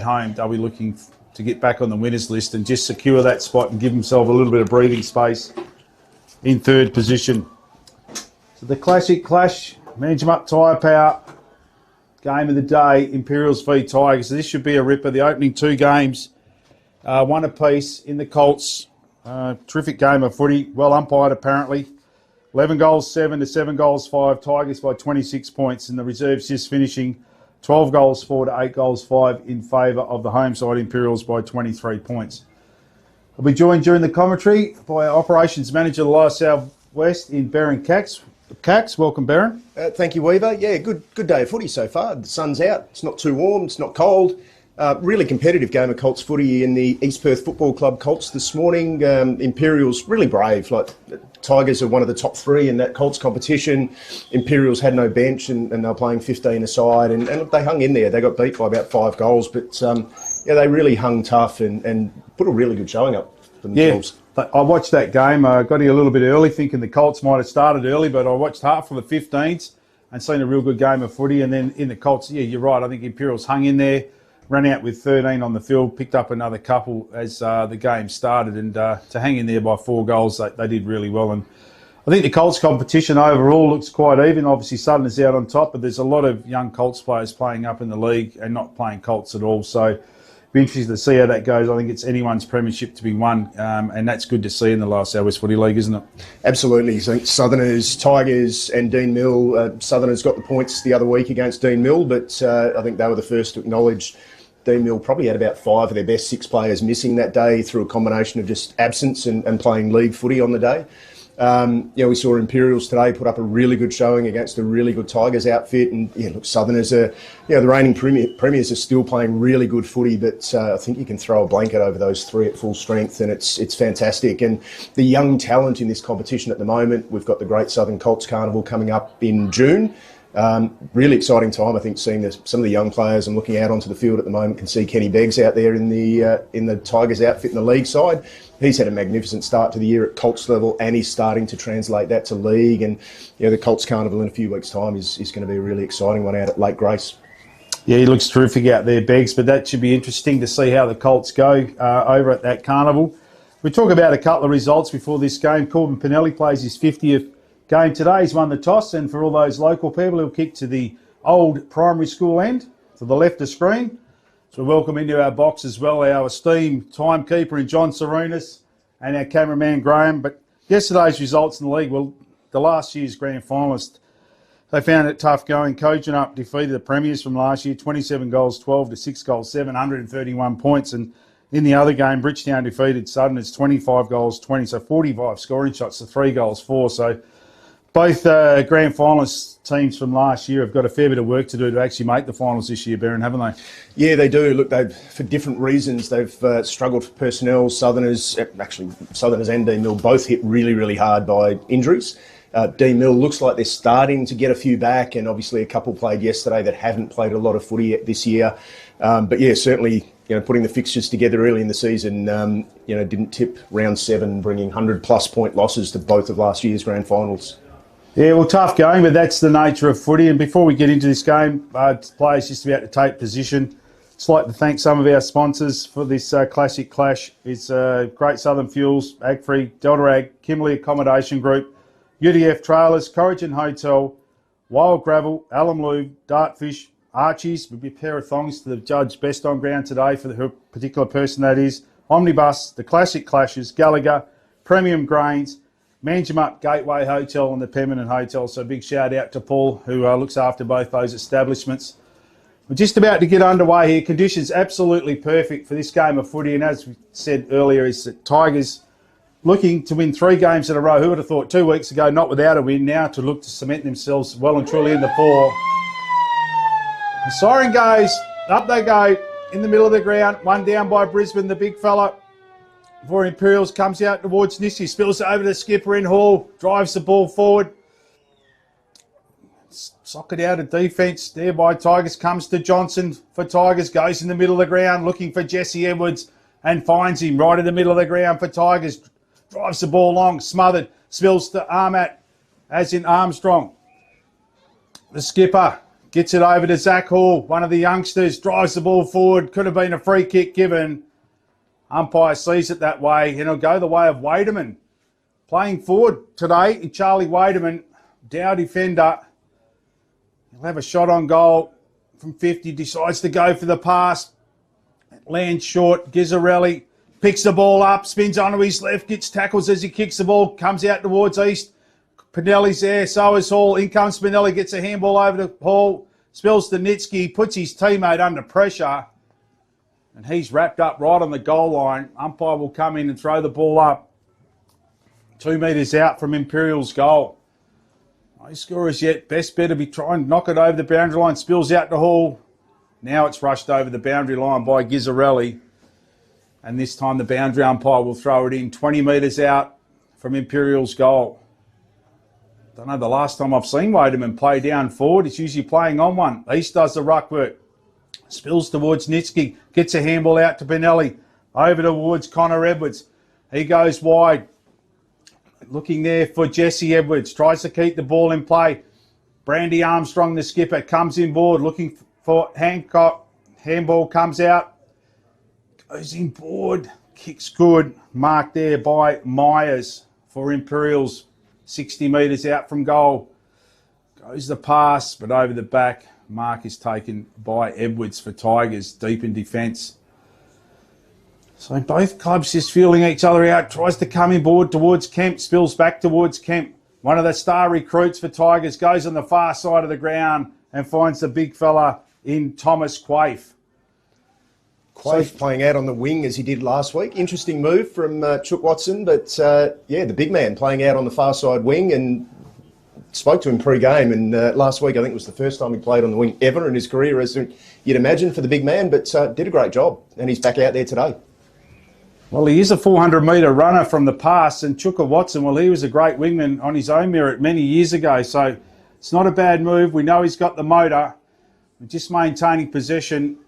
home, they'll be looking to get back on the winners list and just secure that spot and give themselves a little bit of breathing space in third position. So the classic clash, Manjimup Tyrepower, game of the day, Imperials v Tigers. So this should be a ripper. The opening two games, one apiece in the Colts. Terrific game of footy, well umpired apparently. 11 goals 7 to 7 goals 5, Tigers by 26 points, and the reserves just finishing 12 goals 4 to 8 goals 5 in favour of the home side Imperials by 23 points. I'll be joined during the commentary by our operations manager of the Lower South West in Baron Cax. Cax, welcome Baron. Thank you, Weaver. Yeah, good day of footy so far. The sun's out, it's not too warm, it's not cold. Really competitive game of Colts footy in the East Perth Football Club Colts this morning. Imperials really brave. Like Tigers are one of the top three in that Colts competition. Imperials had no bench and they were playing 15 aside and they hung in there. They got beat by about 5 goals, but yeah, they really hung tough and put a really good showing up for themselves. Yeah, I watched that game. I got here a little bit early thinking the Colts might have started early, but I watched half of the 15s and seen a real good game of footy. And then in the Colts, yeah, you're right. I think Imperials hung in there. Ran out with 13 on the field, picked up another couple as the game started, and to hang in there by 4 goals, they did really well. And I think the Colts competition overall looks quite even. Obviously, Southern is out on top, but there's a lot of young Colts players playing up in the league and not playing Colts at all. So it'll be interesting to see how that goes. I think it's anyone's premiership to be won, and that's good to see in the Lower South West Footy League, isn't it? Absolutely. So Southerners, Tigers and Dean Mill. Southerners got the points the other week against Dean Mill, but I think they were the first to acknowledge Dean Mill probably had about 5 of their best 6 players missing that day through a combination of just absence and playing league footy on the day. We saw Imperials today put up a really good showing against a really good Tigers outfit. And yeah, look, Southerners are, the reigning premiers are still playing really good footy, but I think you can throw a blanket over those 3 at full strength, and it's fantastic. And the young talent in this competition at the moment, we've got the Great Southern Colts Carnival coming up in June. Really exciting time, I think, seeing some of the young players. I'm looking out onto the field at the moment, can see Kenny Beggs out there in the Tigers outfit in the league side. He's had a magnificent start to the year at Colts level, and he's starting to translate that to league. And the Colts Carnival in a few weeks' time is going to be a really exciting one out at Lake Grace. Yeah, he looks terrific out there, Beggs, but that should be interesting to see how the Colts go over at that carnival. We talk about a couple of results before this game. Corbin Pinelli plays his 50th game today. He's won the toss, and for all those local people, he'll kick to the old primary school end to the left of screen. So welcome into our box as well our esteemed timekeeper in John Serenas and our cameraman Graham. But yesterday's results in the league, well, the last year's grand finalist, they found it tough going. Kojonup defeated the premiers from last year, 27 goals 12 to 6 goals 7, 131 points. And in the other game, Bridgetown defeated Southern. It's 25 goals 20, so 45 scoring shots to 3 goals 4. So both grand finalist teams from last year have got a fair bit of work to do to actually make the finals this year, Baron, haven't they? Yeah, they do. Look, for different reasons, they've struggled for personnel. Southerners and Dean Mill both hit really, really hard by injuries. Dean Mill looks like they're starting to get a few back, and obviously a couple played yesterday that haven't played a lot of footy yet this year. But yeah, certainly, putting the fixtures together early in the season, didn't tip round 7, bringing 100+ point losses to both of last year's grand finals. Yeah, well, tough going, but that's the nature of footy. And before we get into this game, players just about to take position. Just like to thank some of our sponsors for this classic clash. It's Great Southern Fuels, Agfree, Delta Ag, Kimberley Accommodation Group, UDF Trailers, Corrigan Hotel, Wild Gravel, Alum Lube, Dartfish, Archie's, with a pair of thongs to the judge best on ground today for the particular person that is, Omnibus, the Classic Clashes, Gallagher, Premium Grains, Manjimup, Gateway Hotel and the Permanent Hotel. So big shout out to Paul, who looks after both those establishments. We're just about to get underway here. Conditions absolutely perfect for this game of footy. And as we said earlier, is that Tigers looking to win 3 games in a row. Who would have thought 2 weeks ago, not without a win, now to look to cement themselves well and truly in the 4. The siren goes, up they go, in the middle of the ground. One down by Brisbane, the big fella. For Imperials, comes out towards Nissi, spills it over to skipper in Hall, drives the ball forward. Socket out of defence there by Tigers, comes to Johnson for Tigers, goes in the middle of the ground, looking for Jesse Edwards and finds him right in the middle of the ground for Tigers. Drives the ball long, smothered, spills to Armat, as in Armstrong. The skipper Gets it over to Zach Hall, one of the youngsters, drives the ball forward. Could have been a free kick given. Umpire sees it that way, and it'll go the way of Waderman. Playing forward today, Charlie Waderman, Dow defender. He'll have a shot on goal from 50, decides to go for the pass. Lands short, Gizzarelli picks the ball up, spins onto his left, gets tackles as he kicks the ball, comes out towards east. Pinelli's there, so is Hall. In comes Pinelli, gets a handball over to Hall, spills to Nitsky, puts his teammate under pressure, and he's wrapped up right on the goal line. Umpire will come in and throw the ball up 2 metres out from Imperials' goal. No scorers yet. Best bet to be trying to knock it over the boundary line, spills out to Hall. Now it's rushed over the boundary line by Gizzarelli, and this time the boundary umpire will throw it in 20 metres out from Imperials' goal. Don't know the last time I've seen Waderman play down forward. He's usually playing on one. East does the ruck work. Spills towards Nitsky. Gets a handball out to Pinelli. Over towards Connor Edwards. He goes wide. Looking there for Jesse Edwards. Tries to keep the ball in play. Brandy Armstrong, the skipper, comes in board. Looking for Hancock. Handball comes out. Goes in board. Kicks good. Marked there by Myers for Imperials. 60 metres out from goal. Goes the pass, but over the back. Mark is taken by Edwards for Tigers, deep in defence. So both clubs just feeling each other out. Tries to come in board towards Kemp. Spills back towards Kemp. One of the star recruits for Tigers goes on the far side of the ground and finds the big fella in Thomas Quaife. Quaife playing out on the wing as he did last week. Interesting move from Chook Watson, but the big man playing out on the far side wing, and spoke to him pre-game, and last week I think it was the first time he played on the wing ever in his career, as you'd imagine for the big man, but did a great job, and he's back out there today. Well, he is a 400-metre runner from the pass, and Chuka Watson, well, he was a great wingman on his own merit many years ago, so it's not a bad move. We know he's got the motor. We're just maintaining possession.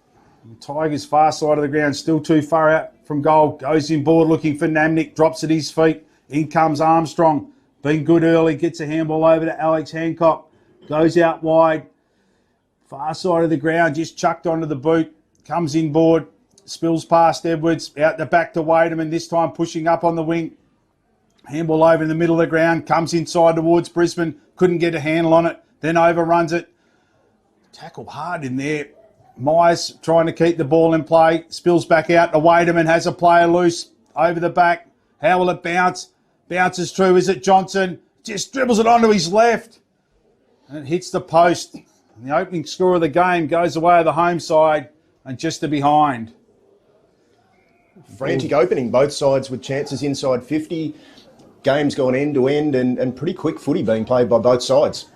Tigers far side of the ground, still too far out from goal. Goes in board looking for Namnick, drops at his feet. In comes Armstrong. Been good early, gets a handball over to Alex Hancock. Goes out wide. Far side of the ground, just chucked onto the boot. Comes in board, spills past Edwards. Out the back to Waderman, this time pushing up on the wing. Handball over in the middle of the ground. Comes inside towards Brisbane. Couldn't get a handle on it. Then overruns it. Tackle hard in there. Myers trying to keep the ball in play. Spills back out to Waderman. Has a player loose over the back. How will it bounce? Bounces through. Is it Johnson? Just dribbles it onto his left. And it hits the post. And the opening score of the game goes away of the home side and just to behind. Frantic opening, both sides with chances inside 50. Game's gone end to end, and pretty quick footy being played by both sides.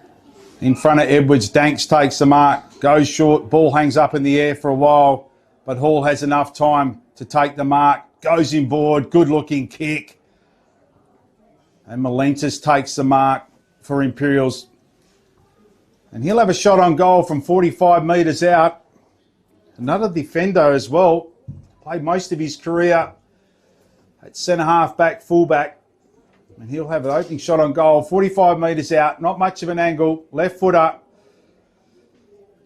In front of Edwards, Danks takes the mark, goes short, ball hangs up in the air for a while, but Hall has enough time to take the mark, goes in board, good looking kick. And Malentis takes the mark for Imperials. And he'll have a shot on goal from 45 metres out. Another defender as well, played most of his career at centre-half back, full-back. And he'll have an opening shot on goal, 45 metres out, not much of an angle, left footer,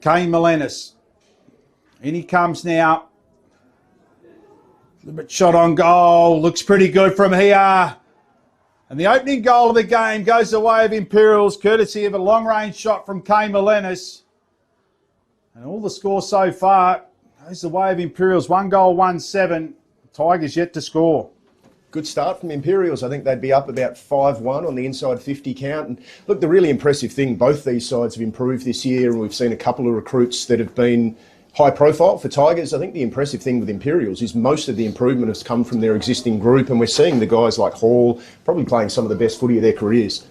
Kane Melenis. In he comes now. A little bit shot on goal, looks pretty good from here. And the opening goal of the game goes the way of Imperials, courtesy of a long-range shot from Kane Melenis. And all the score so far goes the way of Imperials, 1 goal, 1-7. Tigers yet to score. Good start from Imperials. I think they'd be up about 5-1 on the inside 50 count. And look, the really impressive thing, both these sides have improved this year, and we've seen a couple of recruits that have been high profile for Tigers. I think the impressive thing with Imperials is most of the improvement has come from their existing group, and we're seeing the guys like Hall probably playing some of the best footy of their careers.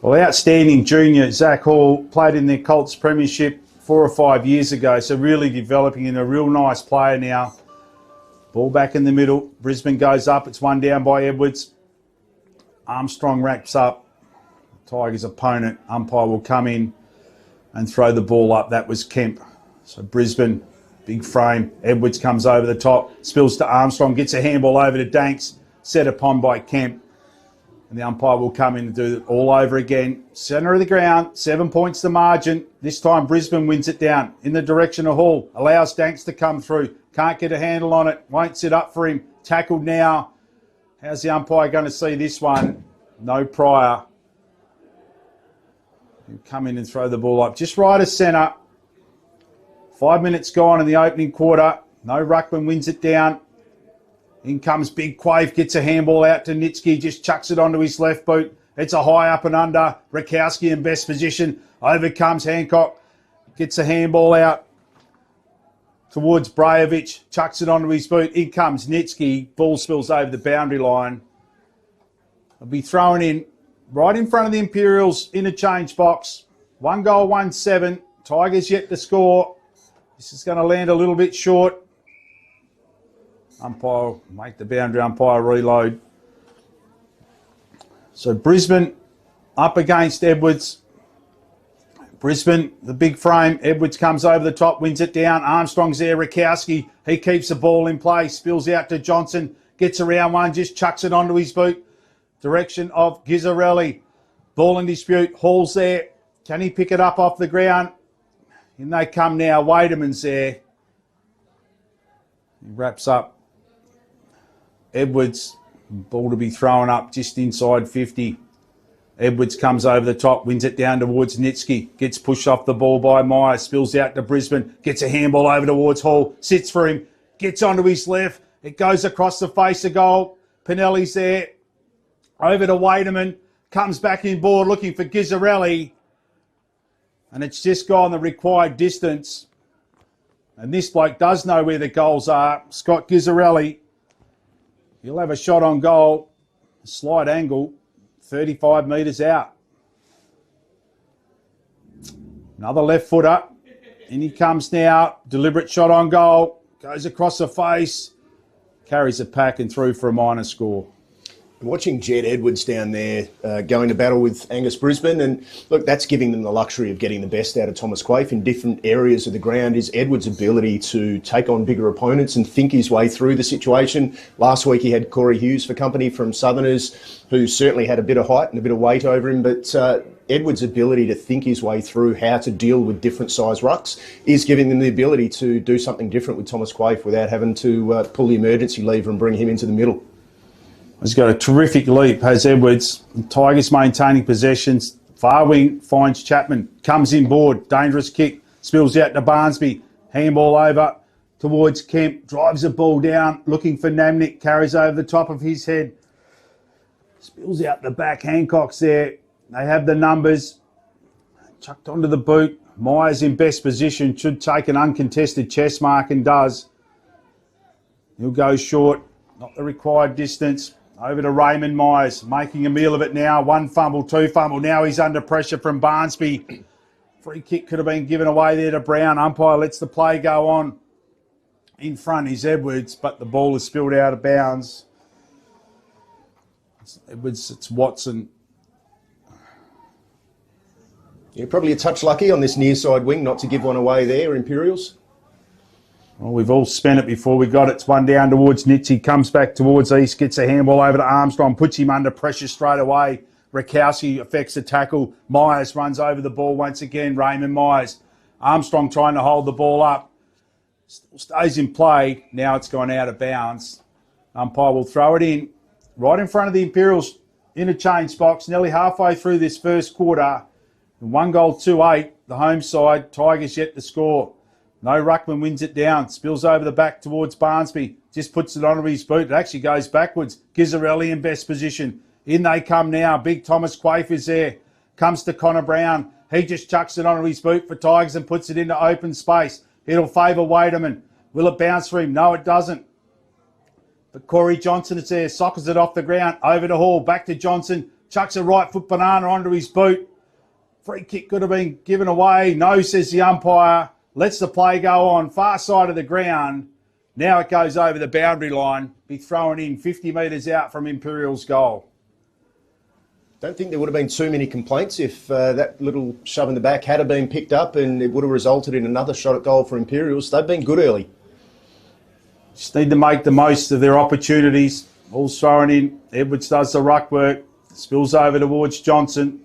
Well, outstanding junior Zach Hall played in their Colts premiership 4 or 5 years ago, so really developing into a real nice player now. Ball back in the middle. Brisbane goes up. It's 1 down by Edwards. Armstrong wraps up. Tigers' opponent. Umpire will come in and throw the ball up. That was Kemp. So Brisbane, big frame. Edwards comes over the top. Spills to Armstrong. Gets a handball over to Danks. Set upon by Kemp. And the umpire will come in and do it all over again. Centre of the ground, 7 points the margin. This time Brisbane wins it down in the direction of Hall. Allows Danks to come through. Can't get a handle on it. Won't sit up for him. Tackled now. How's the umpire going to see this one? No prior. He'll come in and throw the ball up. Just right of centre. 5 minutes gone in the opening quarter. No ruckman wins it down. In comes Big Quave, gets a handball out to Nitsky, just chucks it onto his left boot. It's a high up and under. Rakowski in best position. Over comes Hancock, gets a handball out towards Brajovic, chucks it onto his boot. In comes Nitsky, ball spills over the boundary line. It'll be thrown in right in front of the Imperials interchange box. 1 goal, 1-7. Tigers yet to score. This is going to land a little bit short. Umpire, make the boundary umpire reload. So Brisbane up against Edwards. Brisbane, the big frame. Edwards comes over the top, wins it down. Armstrong's there. Rakowski, he keeps the ball in play. Spills out to Johnson. Gets around one, just chucks it onto his boot. Direction of Gizzarelli. Ball in dispute. Hall's there. Can he pick it up off the ground? In they come now. Waderman's there. He wraps up. Edwards, ball to be thrown up just inside 50. Edwards comes over the top, wins it down towards Nitsky. Gets pushed off the ball by Myers, spills out to Brisbane. Gets a handball over towards Hall, sits for him, gets onto his left. It goes across the face of goal. Pinelli's there. Over to Waderman, comes back in board looking for Gizzarelli. And it's just gone the required distance. And this bloke does know where the goals are. Scott Gizzarelli. He'll have a shot on goal, slight angle, 35 metres out. Another left footer. In he comes now. Deliberate shot on goal. Goes across the face. Carries the pack and through for a minor score. Watching Jed Edwards down there going to battle with Angus Brisbane, and look, that's giving them the luxury of getting the best out of Thomas Quaife in different areas of the ground, is Edwards' ability to take on bigger opponents and think his way through the situation. Last week he had Corey Hughes for company from Southerners, who certainly had a bit of height and a bit of weight over him, but Edwards' ability to think his way through how to deal with different size rucks is giving them the ability to do something different with Thomas Quaife without having to pull the emergency lever and bring him into the middle. He's got a terrific leap, has Edwards. Tigers maintaining possessions. Far wing finds Chapman. Comes in board. Dangerous kick. Spills out to Barnsby. Handball over towards Kemp. Drives the ball down. Looking for Namnick. Carries over the top of his head. Spills out the back. Hancock's there. They have the numbers. Chucked onto the boot. Myers in best position. Should take an uncontested chest mark and does. He'll go short. Not the required distance. Over to Raymond Myers, making a meal of it now. 1 fumble, 2 fumble. Now he's under pressure from Barnsby. Free kick could have been given away there to Brown. Umpire lets the play go on. In front is Edwards, but the ball is spilled out of bounds. Edwards, it's Watson. Yeah, probably a touch lucky on this near side wing not to give one away there, Imperials. Well, we've all spent it before we got it. It's one down towards Nitzy, comes back towards East, gets a handball over to Armstrong, puts him under pressure straight away. Rakowski affects the tackle. Myers runs over the ball once again. Raymond Myers. Armstrong trying to hold the ball up. Still stays in play. Now it's gone out of bounds. Umpire will throw it in right in front of the Imperials interchange box, nearly halfway through this first quarter. 1 goal, 2-8. The home side. Tigers yet to score. No ruckman wins it down. Spills over the back towards Barnsby. Just puts it onto his boot. It actually goes backwards. Gizzarelli in best position. In they come now. Big Thomas Quaife is there. Comes to Connor Brown. He just chucks it onto his boot for Tigers and puts it into open space. It'll favour Waderman. Will it bounce for him? No, it doesn't. But Corey Johnson is there. Sockers it off the ground. Over to Hall. Back to Johnson. Chucks a right foot banana onto his boot. Free kick could have been given away. No, says the umpire. Lets the play go on, far side of the ground. Now it goes over the boundary line, be thrown in 50 metres out from Imperials' goal. Don't think there would have been too many complaints if that little shove in the back had been picked up, and it would have resulted in another shot at goal for Imperials. They've been good early. Just need to make the most of their opportunities. Ball's thrown in. Edwards does the ruck work. Spills over towards Johnson.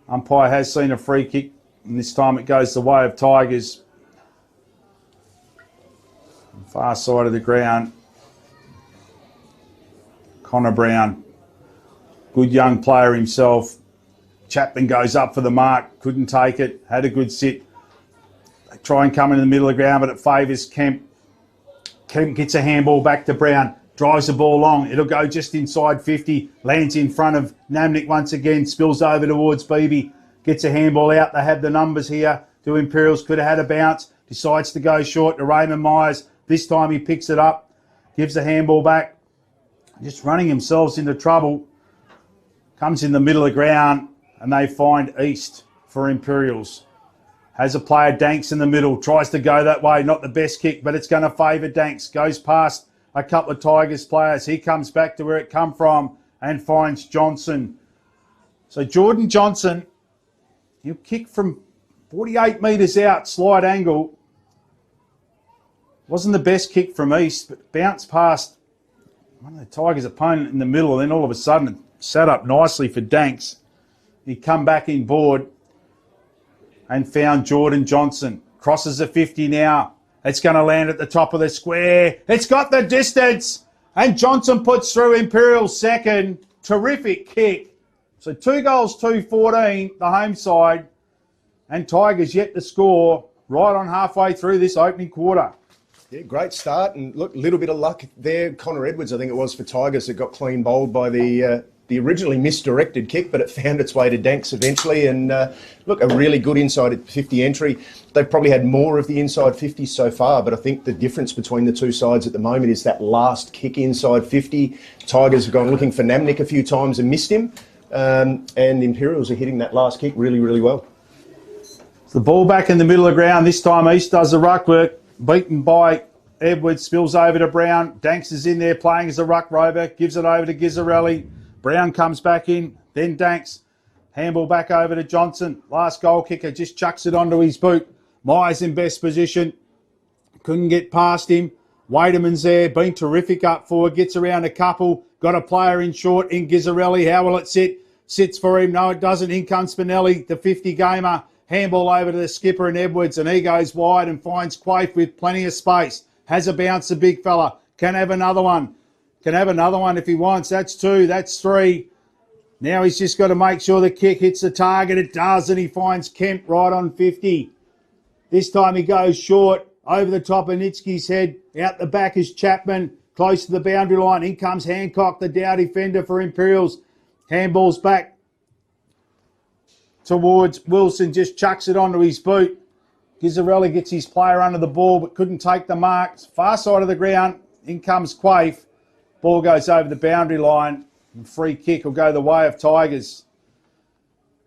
Umpire has seen a free kick, and this time it goes the way of Tigers. Far side of the ground. Connor Brown, good young player himself. Chapman goes up for the mark, couldn't take it, had a good sit. They try and come in the middle of the ground, but it favours Kemp. Kemp gets a handball back to Brown, drives the ball long. It'll go just inside 50, lands in front of Namnick once again, spills over towards Beebe, gets a handball out. They have the numbers here. Two Imperials could have had a bounce, decides to go short to Raymond Myers. This time he picks it up, gives the handball back, just running themselves into trouble. Comes in the middle of the ground, and they find East for Imperials. Has a player, Danks, in the middle. Tries to go that way. Not the best kick, but it's going to favour Danks. Goes past a couple of Tigers players. He comes back to where it come from and finds Johnson. So Jordan Johnson, he'll kick from 48 metres out, slide angle. Wasn't the best kick from East, but bounced past one of the Tigers' opponent in the middle, and then all of a sudden it sat up nicely for Danks. He come back in board and found Jordan Johnson. Crosses the 50 now. It's going to land at the top of the square. It's got the distance. And Johnson puts through Imperials second. Terrific kick. So 2 goals, 2-14, the home side. And Tigers yet to score right on halfway through this opening quarter. Yeah, great start. And look, a little bit of luck there. Connor Edwards, I think it was for Tigers, that got clean bowled by the originally misdirected kick, but it found its way to Danks eventually. And look, a really good inside 50 entry. They've probably had more of the inside 50s so far, but I think the difference between the two sides at the moment is that last kick inside 50. Tigers have gone looking for Namnick a few times and missed him. And the Imperials are hitting that last kick really, really well. The ball back in the middle of the ground. This time East does the ruck work. Beaten by Edwards. Spills over to Brown. Danks is in there playing as a ruck rover. Gives it over to Gizzarelli. Brown comes back in, then Danks. Handball back over to Johnson. Last goal kicker just chucks it onto his boot. Myers in best position. Couldn't get past him. Waderman's there, been terrific up forward. Gets around a couple. Got a player in short in Gizzarelli. How will it sit? Sits for him. No, it doesn't. In comes Spinelli, the 50-gamer. Handball over to the skipper and Edwards, and he goes wide and finds Quaife with plenty of space. Has a bounce, the big fella. Can have another one. Can have another one if he wants. That's 2. That's 3. Now he's just got to make sure the kick hits the target. It does, and he finds Kemp right on 50. This time he goes short, over the top of Nitsky's head. Out the back is Chapman, close to the boundary line. In comes Hancock, the Dow defender for Imperials. Handballs back towards Wilson, just chucks it onto his boot. Gizzarelli gets his player under the ball, but couldn't take the marks. Far side of the ground, in comes Quaife. Ball goes over the boundary line, and free kick will go the way of Tigers.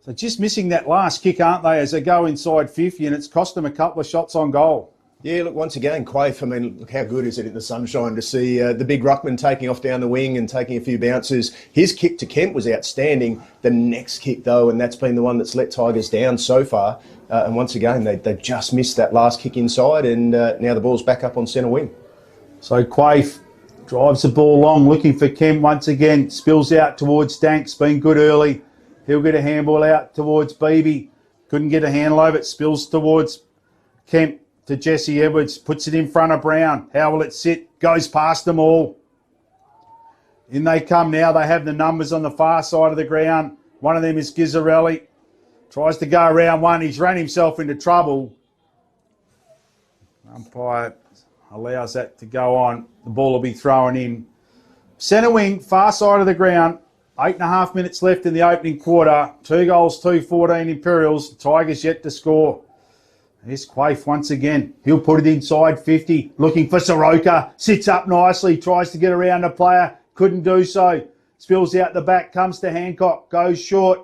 So just missing that last kick, aren't they, as they go inside 50, and it's cost them a couple of shots on goal. Yeah, look, once again, Quaife, I mean, look, how good is it in the sunshine to see the big ruckman taking off down the wing and taking a few bounces. His kick to Kemp was outstanding. The next kick, though, and that's been the one that's let Tigers down so far. And once again, they've just missed that last kick inside, and now the ball's back up on centre wing. So Quaife drives the ball long, looking for Kemp once again. Spills out towards Danks, been good early. He'll get a handball out towards Beebe. Couldn't get a handle over it. Spills towards Kemp to Jesse Edwards. Puts it in front of Brown. How will it sit? Goes past them all. In they come now. They have the numbers on the far side of the ground. One of them is Gizzarelli. Tries to go around one. He's ran himself into trouble. Umpire allows that to go on. The ball will be thrown in. Centre wing, far side of the ground. 8.5 minutes left in the opening quarter. 2 goals, 2-14 Imperials. Tigers yet to score. Here's Quaife once again. He'll put it inside 50. Looking for Soroka. Sits up nicely. Tries to get around a player. Couldn't do so. Spills out the back. Comes to Hancock. Goes short.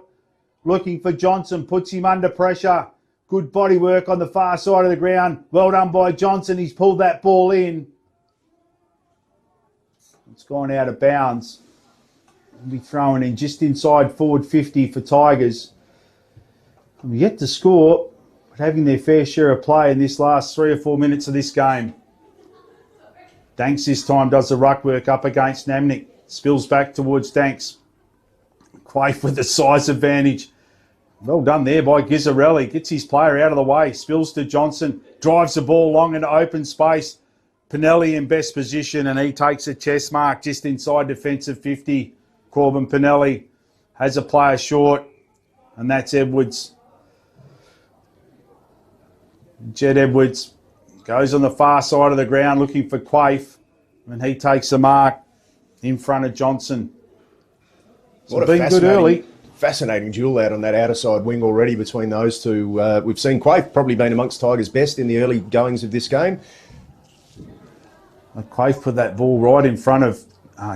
Looking for Johnson. Puts him under pressure. Good body work on the far side of the ground. Well done by Johnson. He's pulled that ball in. It's gone out of bounds. It'll be thrown in just inside forward 50 for Tigers. We've yet to score, but having their fair share of play in this last 3 or 4 minutes of this game. Danks this time does the ruck work up against Namnick. Spills back towards Danks. Quaife with the size advantage. Well done there by Gizzarelli. Gets his player out of the way. Spills to Johnson. Drives the ball long into open space. Pinelli in best position, and he takes a chest mark just inside defensive 50. Corbin Pinelli has a player short, and that's Edwards. Jed Edwards goes on the far side of the ground looking for Quaife, and he takes the mark in front of Johnson. So what been good early. Fascinating duel out on that outer side wing already between those two. We've seen Quaife probably been amongst Tigers' best in the early goings of this game. Quaife put that ball right in front of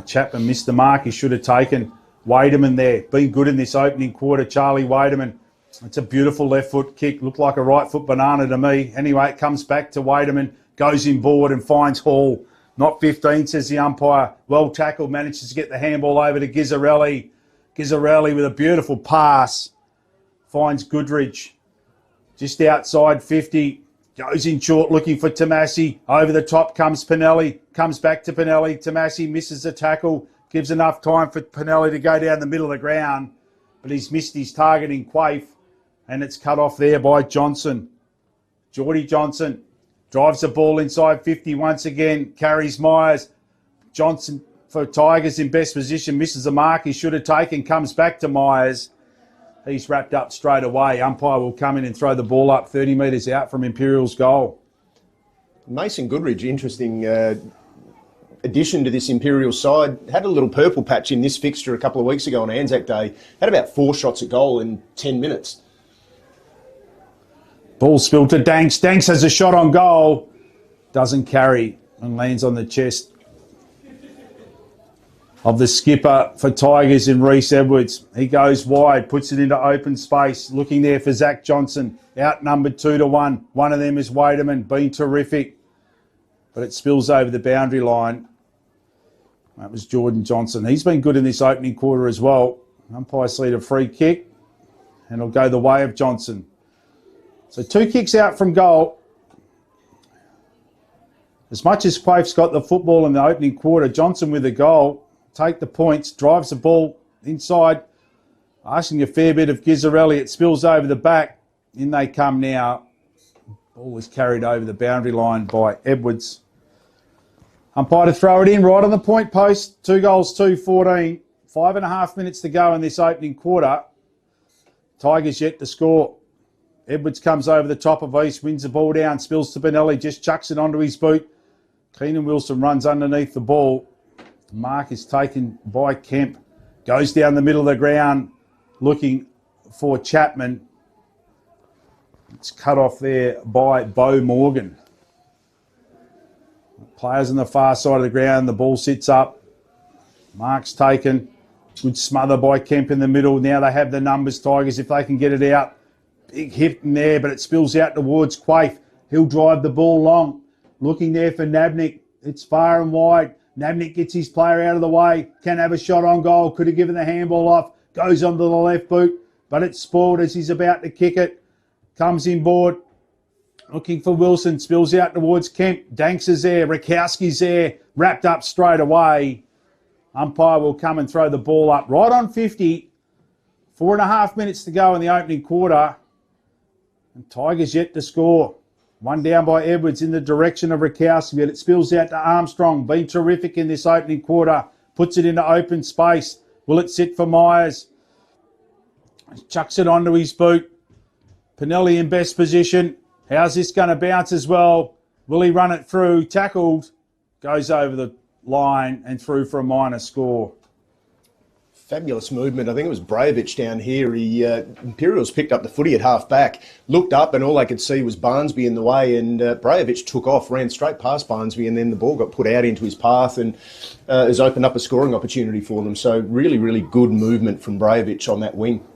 Chapman, missed the mark he should have taken. Wademan there, been good in this opening quarter, Charlie Wademan. It's a beautiful left foot kick, looked like a right foot banana to me. Anyway, it comes back to Wademan, goes in board and finds Hall. Not 15, says the umpire. Well tackled, manages to get the handball over to Gizzarelli. Gizzarelli with a beautiful pass, finds Goodridge. Just outside 50. Goes in short looking for Tomasi. Over the top comes Pinelli. Comes back to Pinelli. Tomasi misses the tackle. Gives enough time for Pinelli to go down the middle of the ground. But he's missed his target in Quaife. And it's cut off there by Johnson. Geordie Johnson drives the ball inside 50 once again. Carries Myers. Johnson for Tigers in best position. Misses the mark he should have taken. Comes back to Myers. He's wrapped up straight away. Umpire will come in and throw the ball up 30 metres out from Imperials' goal. Mason Goodridge, interesting addition to this Imperials side. Had a little purple patch in this fixture a couple of weeks ago on Anzac Day. Had about 4 shots at goal in 10 minutes. Ball spilled to Danks. Danks has a shot on goal. Doesn't carry and lands on the chest of the skipper for Tigers in Reece Edwards. He goes wide, puts it into open space, looking there for Zach Johnson. Outnumbered 2-1. One of them is Wademan, been terrific. But it spills over the boundary line. That was Jordan Johnson. He's been good in this opening quarter as well. Umpire see a free kick, and it'll go the way of Johnson. So 2 kicks out from goal. As much as Quaife's got the football in the opening quarter, Johnson with the goal, take the points, drives the ball inside, asking a fair bit of Gizzarelli. It spills over the back. In they come now. Ball is carried over the boundary line by Edwards. Umpire to throw it in right on the point post. 2 goals, 2-14. 5.5 minutes to go in this opening quarter. Tigers yet to score. Edwards comes over the top of East, wins the ball down, spills to Pinelli, just chucks it onto his boot. Keenan Wilson runs underneath the ball. The mark is taken by Kemp. Goes down the middle of the ground looking for Chapman. It's cut off there by Bo Morgan. Players on the far side of the ground. The ball sits up. Mark's taken. Good smother by Kemp in the middle. Now they have the numbers, Tigers, if they can get it out. Big hit in there, but it spills out towards Quaife. He'll drive the ball long. Looking there for Nabnik. It's far and wide. Nabnik gets his player out of the way. Can have a shot on goal. Could have given the handball off. Goes onto the left boot, but it's spoiled as he's about to kick it. Comes inboard. Looking for Wilson. Spills out towards Kemp. Danks is there. Rakowski's there. Wrapped up straight away. Umpire will come and throw the ball up right on 50. 4.5 minutes to go in the opening quarter. And Tigers yet to score. One down by Edwards in the direction of Rakowski, but it spills out to Armstrong. Been terrific in this opening quarter. Puts it into open space. Will it sit for Myers? Chucks it onto his boot. Pinelli in best position. How's this going to bounce as well? Will he run it through? Tackled. Goes over the line and through for a minor score. Fabulous movement. I think it was Brajovic down here. Imperials picked up the footy at half back, looked up, and all they could see was Barnsby in the way. And Brajovic took off, ran straight past Barnsby, and then the ball got put out into his path and has opened up a scoring opportunity for them. So really, really good movement from Brajovic on that wing.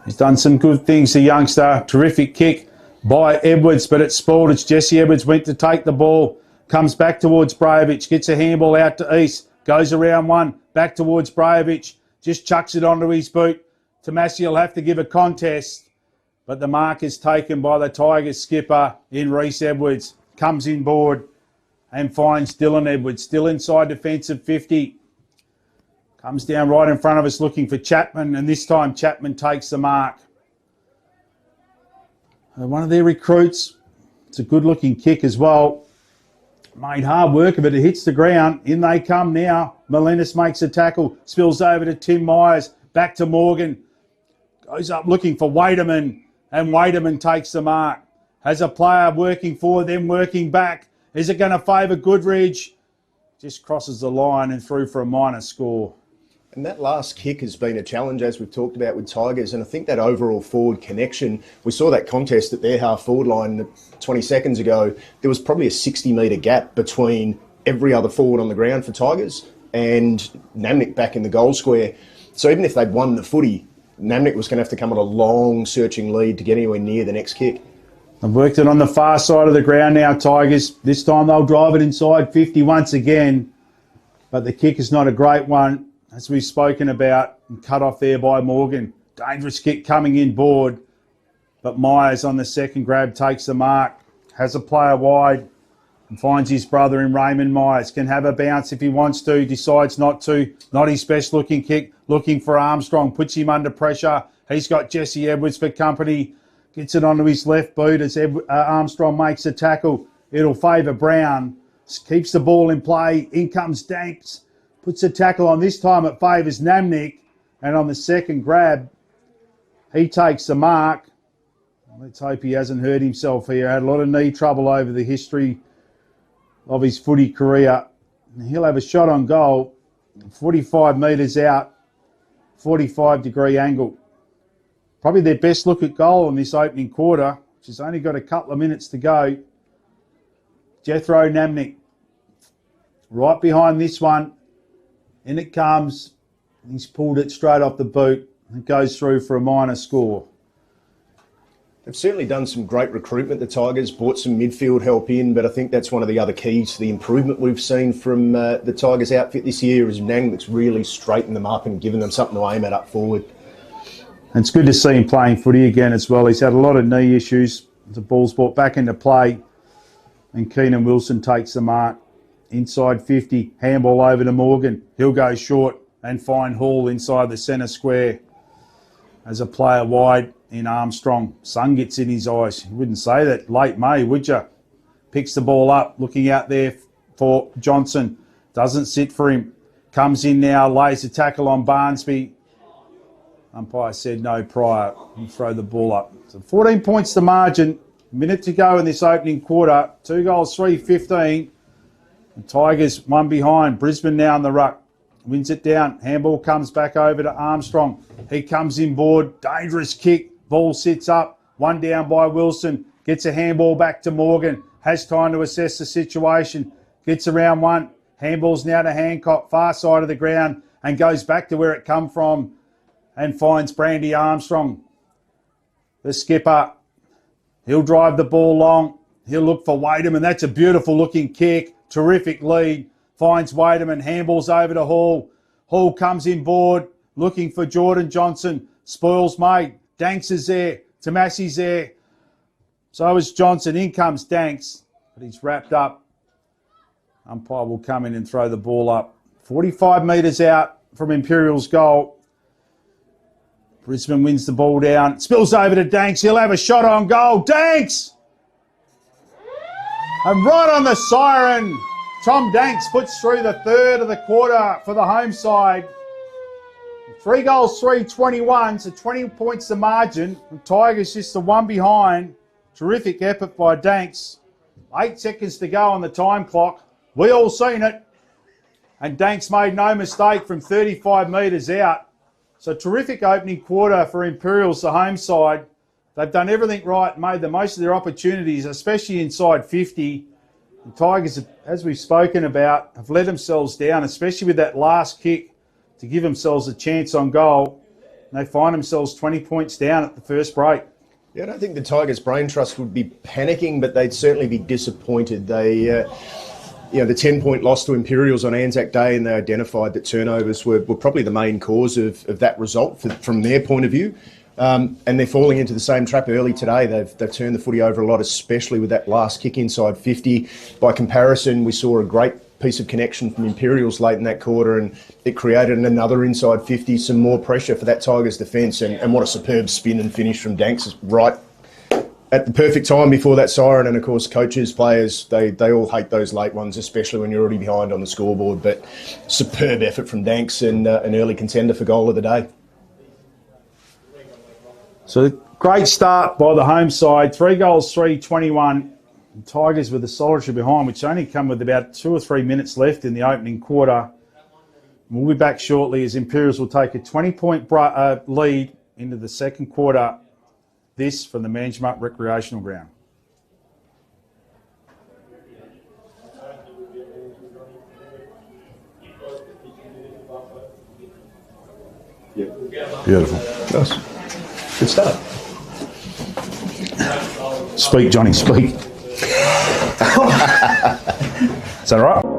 He's done some good things, the youngster. Terrific kick by Edwards, but it's spoiled. It's Jesse Edwards went to take the ball. Comes back towards Brajovic. Gets a handball out to East. Goes around one. Back towards Brajovic. Just chucks it onto his boot. Tomasi will have to give a contest, but the mark is taken by the Tigers skipper in Reece Edwards. Comes inboard and finds Dylan Edwards. Still inside defensive 50. Comes down right in front of us looking for Chapman, and this time Chapman takes the mark. One of their recruits, it's a good-looking kick as well. Made hard work of it. It hits the ground. In they come now. Molinas makes a tackle. Spills over to Tim Myers. Back to Morgan. Goes up looking for Waiterman. And Waiterman takes the mark. Has a player working forward, then working back. Is it going to favour Goodridge? Just crosses the line and through for a minor score. And that last kick has been a challenge, as we've talked about with Tigers, and I think that overall forward connection, we saw that contest at their half-forward line 20 seconds ago. There was probably a 60-metre gap between every other forward on the ground for Tigers and Namnick back in the goal square. So even if they'd won the footy, Namnick was going to have to come on a long searching lead to get anywhere near the next kick. They've worked it on the far side of the ground now, Tigers. This time they'll drive it inside 50 once again, but the kick is not a great one. As we've spoken about, and cut off there by Morgan. Dangerous kick coming in board. But Myers on the second grab takes the mark. Has a player wide and finds his brother in Raymond Myers. Can have a bounce if he wants to. Decides not to. Not his best looking kick. Looking for Armstrong. Puts him under pressure. He's got Jesse Edwards for company. Gets it onto his left boot as Armstrong makes a tackle. It'll favour Brown. Keeps the ball in play. In comes Danks. Puts a tackle on. This time it favours Namnick. And on the second grab, he takes the mark. Let's hope he hasn't hurt himself here. Had a lot of knee trouble over the history of his footy career. And he'll have a shot on goal. 45 metres out. 45-degree angle. Probably their best look at goal in this opening quarter, which has only got a couple of minutes to go. Jethro Namnick. Right behind this one. In it comes. He's pulled it straight off the boot and goes through for a minor score. They've certainly done some great recruitment, the Tigers, brought some midfield help in, but I think that's one of the other keys to the improvement we've seen from the Tigers outfit this year is Nang that's really straightened them up and given them something to aim at up forward. And it's good to see him playing footy again as well. He's had a lot of knee issues. The ball's brought back into play and Keenan Wilson takes the mark. Inside 50, handball over to Morgan. He'll go short and find Hall inside the centre square. As a player wide in Armstrong. Sun gets in his eyes. You wouldn't say that late May, would you? Picks the ball up, looking out there for Johnson. Doesn't sit for him. Comes in now, lays a tackle on Barnsby. Umpire said no prior. He'll throw the ball up. So 14 points to margin. Minute to go in this opening quarter. 2 goals, 3-15. The Tigers one behind. Brisbane now in the ruck. Wins it down. Handball comes back over to Armstrong. He comes inboard. Dangerous kick. Ball sits up. One down by Wilson. Gets a handball back to Morgan. Has time to assess the situation. Gets around one. Handballs now to Hancock. Far side of the ground. And goes back to where it come from. And finds Brandy Armstrong. The skipper. He'll drive the ball long. He'll look for Waiterman. That's a beautiful looking kick. Terrific lead. Finds Waiterman. Handballs over to Hall. Hall comes inboard. Looking for Jordan Johnson. Spoils made. Danks is there. Tomasi's there. So is Johnson. In comes Danks. But he's wrapped up. Umpire will come in and throw the ball up. 45 metres out from Imperials' goal. Brisbane wins the ball down. Spills over to Danks. He'll have a shot on goal. Danks! And right on the siren, Tom Danks puts through the third of the quarter for the home side. 3 goals, 3-21, so 20 points the margin. And Tigers just the one behind. Terrific effort by Danks. 8 seconds to go on the time clock. We all seen it. And Danks made no mistake from 35 metres out. So terrific opening quarter for Imperials, the home side. They've done everything right, made the most of their opportunities, especially inside 50. The Tigers, as we've spoken about, have let themselves down, especially with that last kick to give themselves a chance on goal. And they find themselves 20 points down at the first break. Yeah, I don't think the Tigers' brain trust would be panicking, but they'd certainly be disappointed. They... the 10-point loss to Imperials on Anzac Day, and they identified that turnovers were probably the main cause of that result from their point of view. And they're falling into the same trap early today. They've turned the footy over a lot, especially with that last kick inside 50. By comparison, we saw a great piece of connection from Imperials late in that quarter, and it created another inside 50, some more pressure for that Tigers defence, and what a superb spin and finish from Danks right at the perfect time before that siren. And of course, coaches, players, they all hate those late ones, especially when you're already behind on the scoreboard. But superb effort from Danks, and an early contender for goal of the day. So great start by the home side. 3 goals, 3-21. Tigers with the solitary behind, which only come with about 2 or 3 minutes left in the opening quarter. We'll be back shortly as Imperials will take a 20-point lead into the second quarter. This from the Manjimup recreational ground. Beautiful. Nice. Good start. Speak, Johnny, speak. Is that all right?